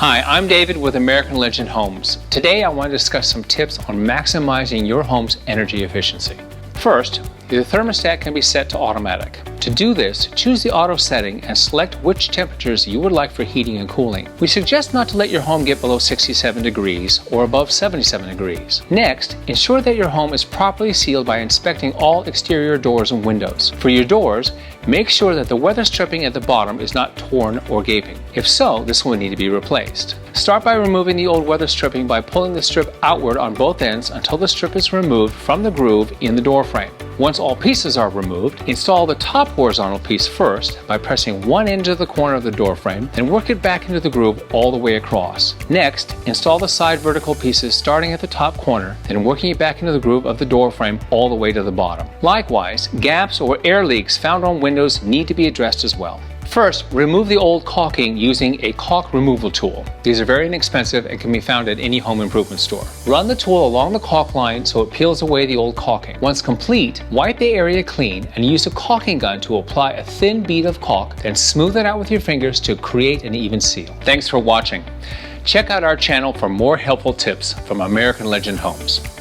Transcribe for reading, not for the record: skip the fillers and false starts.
Hi, I'm David with American Legend Homes. Today I want to discuss some tips on maximizing your home's energy efficiency. First, the thermostat can be set to automatic. To do this, choose the auto setting and select which temperatures you would like for heating and cooling. We suggest not to let your home get below 67 degrees or above 77 degrees. Next, ensure that your home is properly sealed by inspecting all exterior doors and windows. For your doors, make sure that the weather stripping at the bottom is not torn or gaping. If so, this will need to be replaced. Start by removing the old weather stripping by pulling the strip outward on both ends until the strip is removed from the groove in the door frame. Once all pieces are removed, install the top horizontal piece first by pressing one end to the corner of the door frame, then work it back into the groove all the way across. Next, install the side vertical pieces starting at the top corner, then working it back into the groove of the door frame all the way to the bottom. Likewise, gaps or air leaks found on windows need to be addressed as well. First, remove the old caulking using a caulk removal tool. These are very inexpensive and can be found at any home improvement store. Run the tool along the caulk line so it peels away the old caulking. Once complete, wipe the area clean and use a caulking gun to apply a thin bead of caulk, then smooth it out with your fingers to create an even seal. Thanks for watching. Check out our channel for more helpful tips from American Legend Homes.